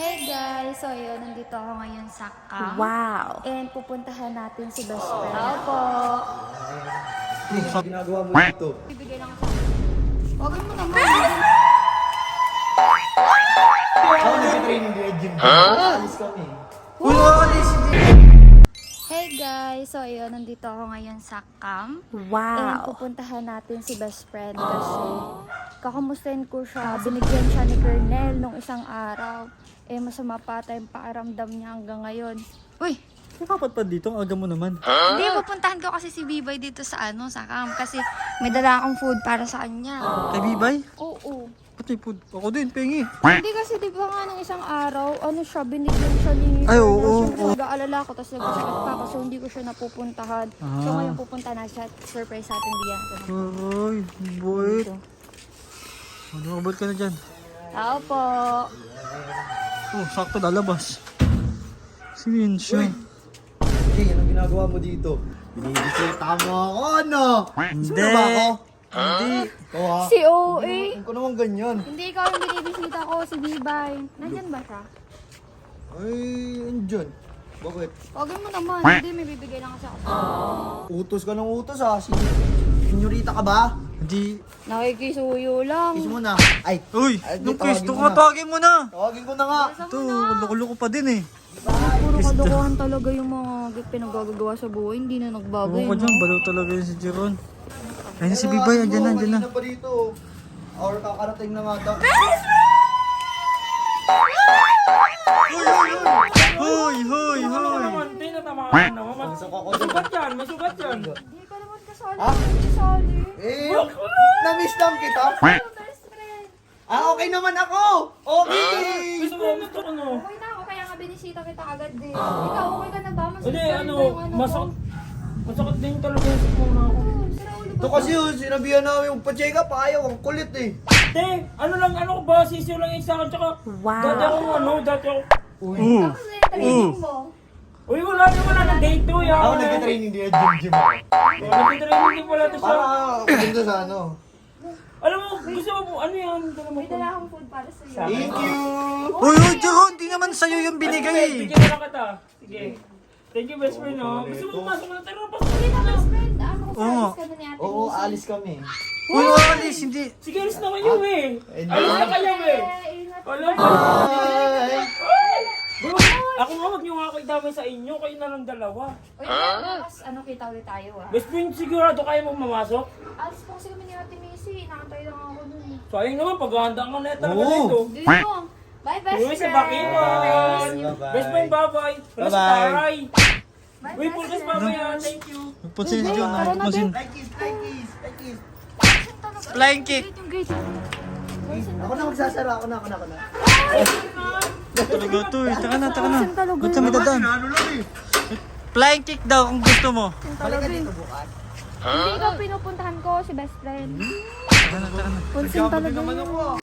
Hey guys! So yun, nandito ako ngayon sa camp. Wow! And pupuntahan natin si best friend. Ako po! Ano ginagawa mo dito? Bibigay lang ako. Huwag mo naman. Ako nag-training din gym. Alis kami. Hey guys! So yun, nandito ako ngayon sa camp. And Wow! pupuntahan natin si best friend kasi kakamustahin ko siya. Binigyan siya ni Colonel nung isang araw. Eh masama pa tayong paaramdam niya hanggang ngayon. Uy! Nakapat pa dito, ang aga mo naman. Hindi, pupuntahan ko kasi si Bibay dito sa sa camp. Kasi may dala akong food para sa kanya. Kay Bibay? Oo. Ba't may food? Ako din, pengi. Hindi kasi di ba nga nung isang araw, siya, binigyan siya ni Ay, oo, Colonel. Nag-aalala ko, tapos nagkasakit pa ako, so hindi ko siya napupuntahan. So ngayon pupunta na siya, surprise sa atin bigyan ko. Ay, boy. Ano, abot ka na dyan? Tao po. Oh, sakto lalabas. Si Vinsya. Hey, anong ginagawa mo dito? Binibisita mo ako, ano? Hindi. Sino ba ako? Hindi. Ikaw ha? Si OA. Ano ko naman ganyan? Hindi ikaw yung binibisita ko, si Bibay. Nandyan ba siya? Ay, andyan. Bakit? Huwag mo naman, hindi, may bibigay lang kasi ako. Utos ka ng utos ha? Senyorita ka ba? Hindi. Nakikisuyo lang. Kiss mo na. Ay, Uy, Ay, nung tawagin pwesto mo ka, na. tawagin mo na. tawagin ko na nga. Ito, loko-loko pa din eh. Puro kadukuhan talaga yung mga pinagagagawa sa buhay, hindi na nagbagay. Ewan ko dyan, balaw talaga yun si Jeron. Ayun si Bibay, andyan na, andyan na. Kanina pa dito. Or kakarating na nga daw. Hoy, hoy, hoy. Masok ako dun. Hindi ka naman kasali. Ha? Kasali. Eh, na-miss lang kita. Best friend. Okay naman ako. Okay. Okay na ako, kaya nga binisita kita agad din. Ikaw, okay ka na ba? Hindi, Masakit masakit din talaga yung sakuna ako. Ito kasi yun, sinabihan namin yung pa-check up, ayaw, ang kulit eh. Hindi, ano ko ba, sisiyo lang yung sa akin, tsaka Wow. dati ako, Training mo. uy, wala na date to, yan. Ako nag-training din at gym ako. Nag-training din pala to siya. Para maganda sa ano. Alam mo, gusto mo po, ano yan? Dala mo May po. dala akong food para sa'yo. Thank you. Uy, uy, Jeron, di naman sa'yo yung binigay. Bigyan na lang kita. Sige. Thank you, best friend, no? Gusto mo pumasok na tayo, pasok Hindi na, na. best friend. Oo. Alis ka na ni Ate Oo, Lucy. alis kami. Uy, alis, hindi. Sige, alis na kayo eh. Hindi. Alis na kayo eh. Ingat. Wala Bye. Bro, ako nga, wag niyo nga ako idamay sa inyo, kayo na lang dalawa. Uy, bukas, kita ulit tayo Best friend, sigurado kaya mo mamasok? Alis po kasi kami ni Ate Missy. Nakantay lang ako dun eh. Sayang naman, paghahanda ka na talaga Oo. nito. Dito. Bye, best Uy, sa friend. Bakiwan! Bye-bye. Best friend, bye-bye! Wala sa Bye-bye. taray! Bye, Uy, best pulgas friend. mamaya, thank you! Nagpansin si John, Tara na nagpansin. din. Like kiss, like kiss, like kiss. Flying kick. Yung gate. Ako na magsasara, ako na. Talaga to eh. Taka na, taka na. Saan talaga Ba't sa may dadaan? Ano lang eh. Flying kick daw kung gusto mo. Balik ka dito bukas. Hindi ka pinupuntahan ko si best friend. Taka na, taka na. Punsin talaga yun.